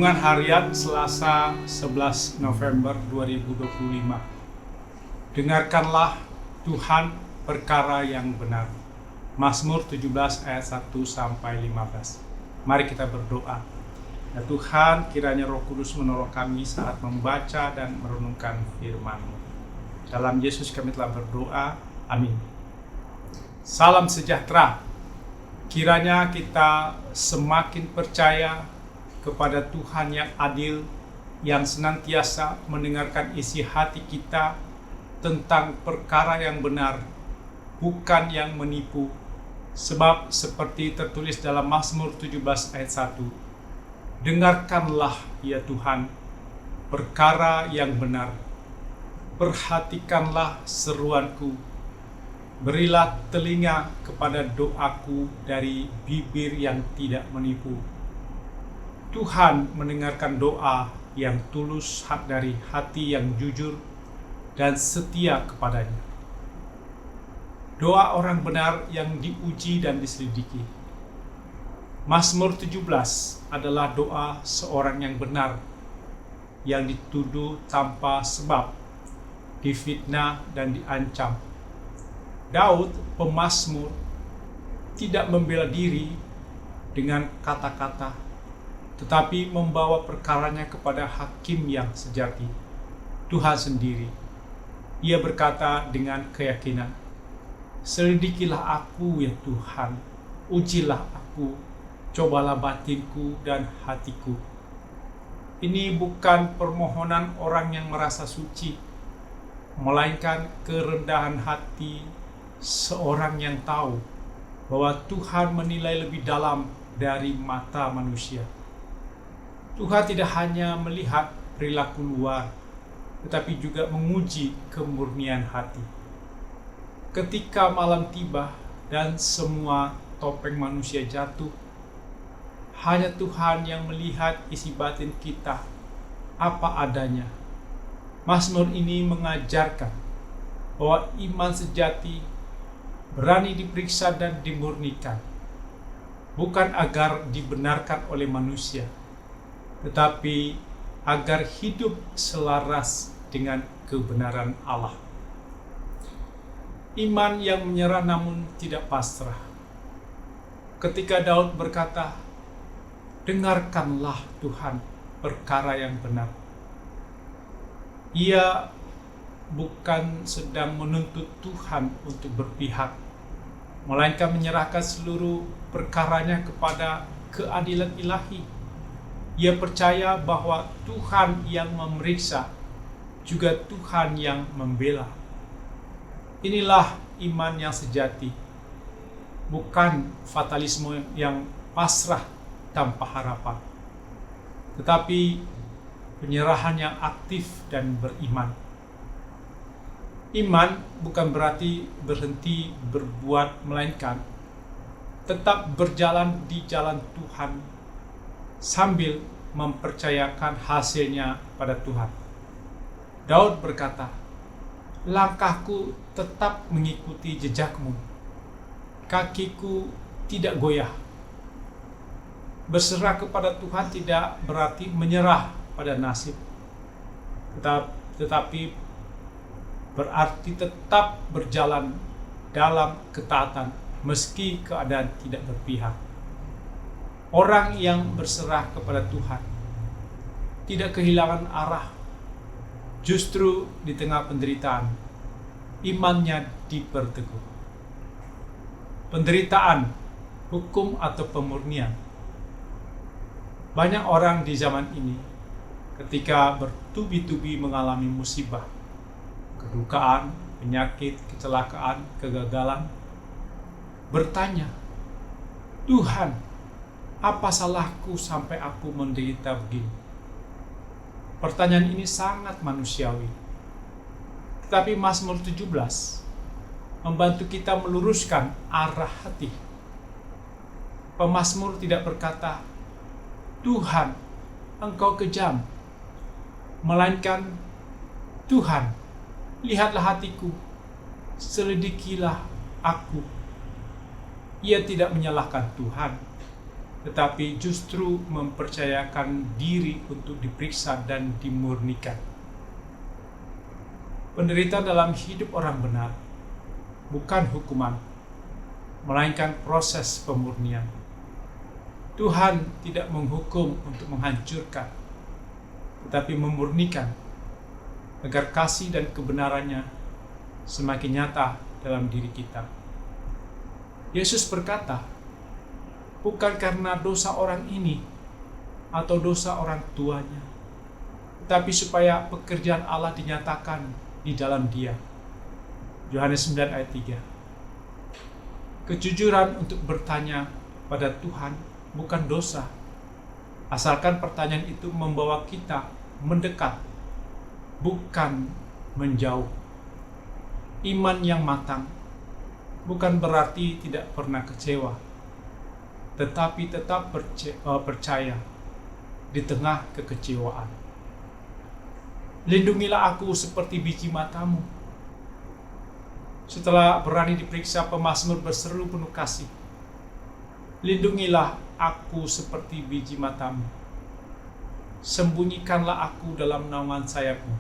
Renungan Harian Selasa 11 November 2025. Dengarkanlah Tuhan perkara yang benar. Mazmur 17 ayat 1-15. Mari kita berdoa. Ya Tuhan, kiranya Roh Kudus menolong kami saat membaca dan merenungkan firman-Mu. Dalam Yesus kami telah berdoa. Amin. Salam sejahtera. Kiranya kita semakin percaya kepada Tuhan yang adil, yang senantiasa mendengarkan isi hati kita tentang perkara yang benar, bukan yang menipu. Sebab seperti tertulis dalam Mazmur 17 ayat 1, dengarkanlah ya Tuhan perkara yang benar, perhatikanlah seruanku, berilah telinga kepada doaku dari bibir yang tidak menipu. Tuhan mendengarkan doa yang tulus dari hati yang jujur dan setia kepadanya. Doa orang benar yang diuji dan diselidiki. Mazmur 17 adalah doa seorang yang benar yang dituduh tanpa sebab, difitnah dan diancam. Daud, pemazmur, tidak membela diri dengan kata-kata, tetapi membawa perkaranya kepada hakim yang sejati, Tuhan sendiri. Ia berkata dengan keyakinan, selidikilah aku ya Tuhan, ujilah aku, cobalah batinku dan hatiku. Ini bukan permohonan orang yang merasa suci, melainkan kerendahan hati seorang yang tahu bahwa Tuhan menilai lebih dalam dari mata manusia. Tuhan tidak hanya melihat perilaku luar, tetapi juga menguji kemurnian hati. Ketika malam tiba dan semua topeng manusia jatuh, hanya Tuhan yang melihat isi batin kita apa adanya. Mazmur ini mengajarkan bahwa iman sejati berani diperiksa dan dimurnikan, bukan agar dibenarkan oleh manusia, tetapi agar hidup selaras dengan kebenaran Allah. Iman yang menyerah namun tidak pasrah. Ketika Daud berkata, dengarkanlah Tuhan perkara yang benar. Ia bukan sedang menuntut Tuhan untuk berpihak, melainkan menyerahkan seluruh perkaranya kepada keadilan ilahi. Ia percaya bahwa Tuhan yang memeriksa, juga Tuhan yang membela. Inilah iman yang sejati, bukan fatalisme yang pasrah tanpa harapan, tetapi penyerahan yang aktif dan beriman. Iman bukan berarti berhenti berbuat, melainkan tetap berjalan di jalan Tuhan sambil mempercayakan hasilnya pada Tuhan. Daud berkata, langkahku tetap mengikuti jejakmu, kakiku tidak goyah. Berserah kepada Tuhan tidak berarti menyerah pada nasib, tetapi berarti tetap berjalan dalam ketaatan meski keadaan tidak berpihak. Orang yang berserah kepada Tuhan tidak kehilangan arah. Justru di tengah penderitaan, imannya diperteguh. Penderitaan, hukum atau pemurnian. Banyak orang di zaman ini ketika bertubi-tubi mengalami musibah, kedukaan, penyakit, kecelakaan, kegagalan, bertanya, Tuhan, apa salahku sampai aku menderita begini? Pertanyaan ini sangat manusiawi. Tetapi Mazmur 17 membantu kita meluruskan arah hati. Pemazmur tidak berkata, Tuhan, Engkau kejam, melainkan, Tuhan, lihatlah hatiku, selidikilah aku. Ia tidak menyalahkan Tuhan, tetapi justru mempercayakan diri untuk diperiksa dan dimurnikan. Penderitaan dalam hidup orang benar bukan hukuman, melainkan proses pemurnian. Tuhan tidak menghukum untuk menghancurkan, tetapi memurnikan agar kasih dan kebenarannya semakin nyata dalam diri kita. Yesus berkata, bukan karena dosa orang ini atau dosa orang tuanya, tetapi supaya pekerjaan Allah dinyatakan di dalam dia. Yohanes 9 ayat 3. Kejujuran untuk bertanya pada Tuhan bukan dosa, asalkan pertanyaan itu membawa kita mendekat, bukan menjauh. Iman yang matang bukan berarti tidak pernah kecewa, tetapi tetap percaya di tengah kekecewaan. Lindungilah aku seperti biji matamu. Setelah berani diperiksa, pemazmur berseru penuh kasih, lindungilah aku seperti biji matamu. Sembunyikanlah aku dalam naungan sayapmu.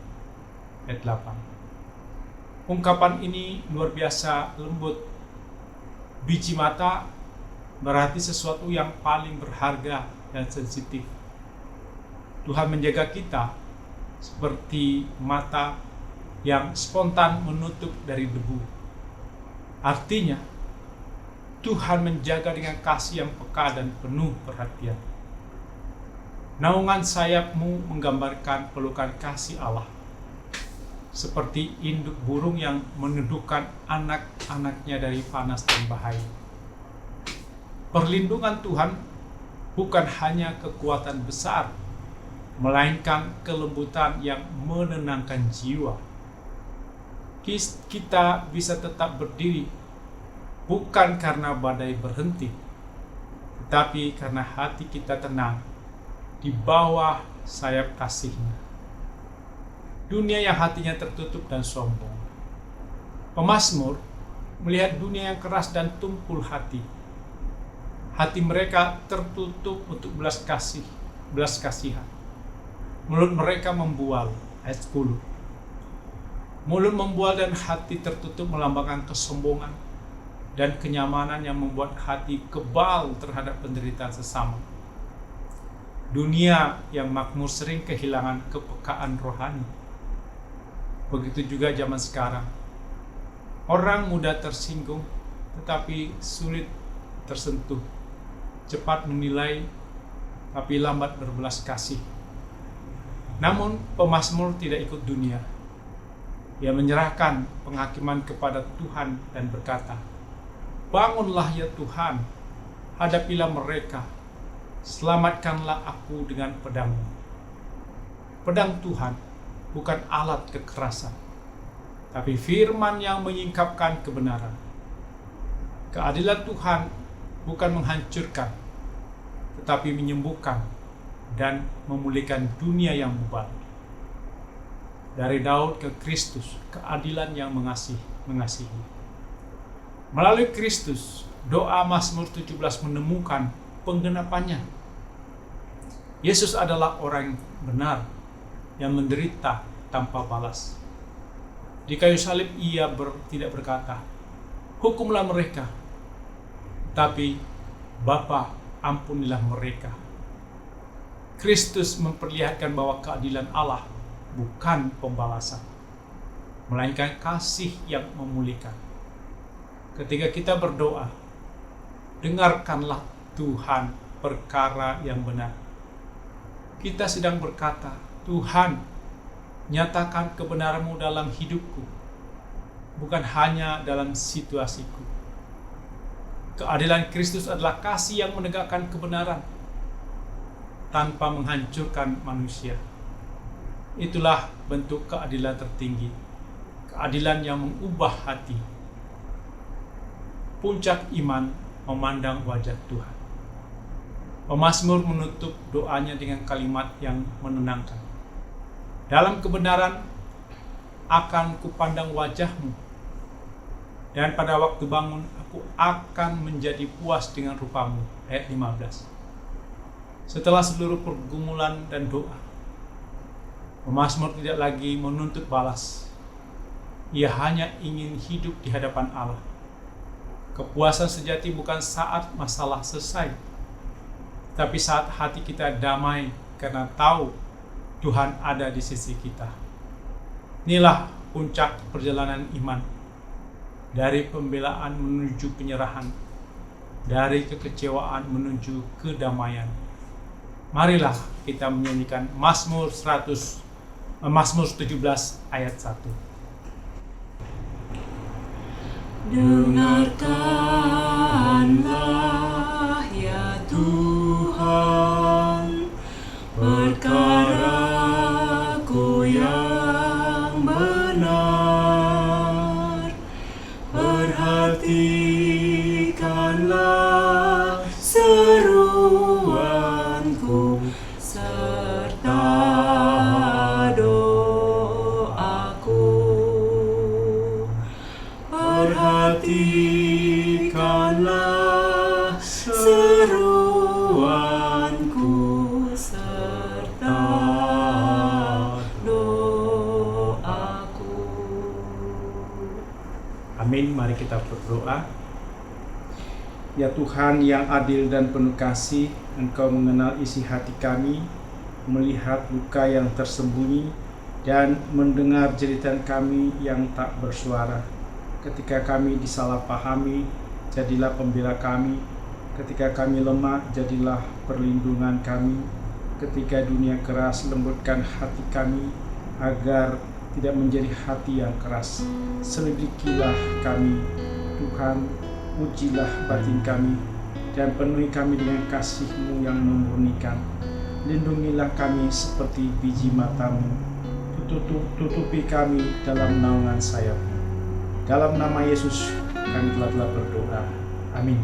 Ayat 8. Ungkapan ini luar biasa lembut. Biji mata berarti sesuatu yang paling berharga dan sensitif. Tuhan menjaga kita seperti mata yang spontan menutup dari debu. Artinya, Tuhan menjaga dengan kasih yang peka dan penuh perhatian. Naungan sayapmu menggambarkan pelukan kasih Allah, seperti induk burung yang menundukkan anak-anaknya dari panas dan bahaya. Perlindungan Tuhan bukan hanya kekuatan besar, melainkan kelembutan yang menenangkan jiwa. Kita bisa tetap berdiri bukan karena badai berhenti, tetapi karena hati kita tenang di bawah sayap kasih-Nya. Dunia yang hatinya tertutup dan sombong. Pemazmur melihat dunia yang keras dan tumpul hati. Hati mereka tertutup untuk belas kasihan. Mulut mereka membual. Ayat 10. Mulut membual dan hati tertutup melambangkan kesombongan dan kenyamanan yang membuat hati kebal terhadap penderitaan sesama. Dunia yang makmur sering kehilangan kepekaan rohani. Begitu juga zaman sekarang. Orang mudah tersinggung tetapi sulit tersentuh. Cepat menilai tapi lambat berbelas kasih. Namun pemazmur tidak ikut dunia. Ia menyerahkan penghakiman kepada Tuhan dan berkata, bangunlah ya Tuhan, hadapilah mereka, selamatkanlah aku dengan pedang-Mu. Pedang Tuhan bukan alat kekerasan, tapi firman yang menyingkapkan kebenaran. Keadilan Tuhan bukan menghancurkan, tetapi menyembuhkan dan memulihkan dunia yang bebal. Dari Daud ke Kristus, keadilan yang mengasihi. Melalui Kristus, doa Mazmur 17 menemukan penggenapannya. Yesus adalah orang benar yang menderita tanpa balas. Di kayu salib ia tidak berkata, hukumlah mereka, tapi Bapa, ampunilah mereka. Kristus memperlihatkan bahwa keadilan Allah bukan pembalasan, melainkan kasih yang memulihkan. Ketika kita berdoa, dengarkanlah Tuhan perkara yang benar. Kita sedang berkata, Tuhan, nyatakan kebenaran-Mu dalam hidupku, bukan hanya dalam situasiku. Keadilan Kristus adalah kasih yang menegakkan kebenaran tanpa menghancurkan manusia. Itulah bentuk keadilan tertinggi, keadilan yang mengubah hati. Puncak iman memandang wajah Tuhan. Pemazmur menutup doanya dengan kalimat yang menenangkan. Dalam kebenaran akan kupandang wajah-Mu, dan pada waktu bangun aku akan menjadi puas dengan rupa-Mu. Ayat 15. Setelah seluruh pergumulan dan doa, pemazmur tidak lagi menuntut balas. Ia hanya ingin hidup di hadapan Allah. Kepuasan sejati bukan saat masalah selesai, tapi saat hati kita damai karena tahu Tuhan ada di sisi kita. Inilah puncak perjalanan iman, dari pembelaan menuju penyerahan, dari kekecewaan menuju kedamaian. Marilah kita menyanyikan Mazmur 17 ayat 1. Dengarkanlah ya Tuhan perkaraku yang benar, perhatikanlah seruanku serta doaku. Perhatikanlah seruanku serta doaku. Amin. Mari kita berdoa. Ya Tuhan yang adil dan penuh kasih, Engkau mengenal isi hati kami, melihat luka yang tersembunyi, dan mendengar jeritan kami yang tak bersuara. Ketika kami disalahpahami, jadilah pembela kami. Ketika kami lemah, jadilah perlindungan kami. Ketika dunia keras, lembutkan hati kami, agar tidak menjadi hati yang keras. Selidikilah kami, Tuhan, ujilah batin kami, dan penuhi kami dengan kasih-Mu yang memurnikan. Lindungilah kami seperti biji mata-Mu, tutupi kami dalam naungan sayap-Mu. Dalam nama Yesus kami telah berdoa. Amin.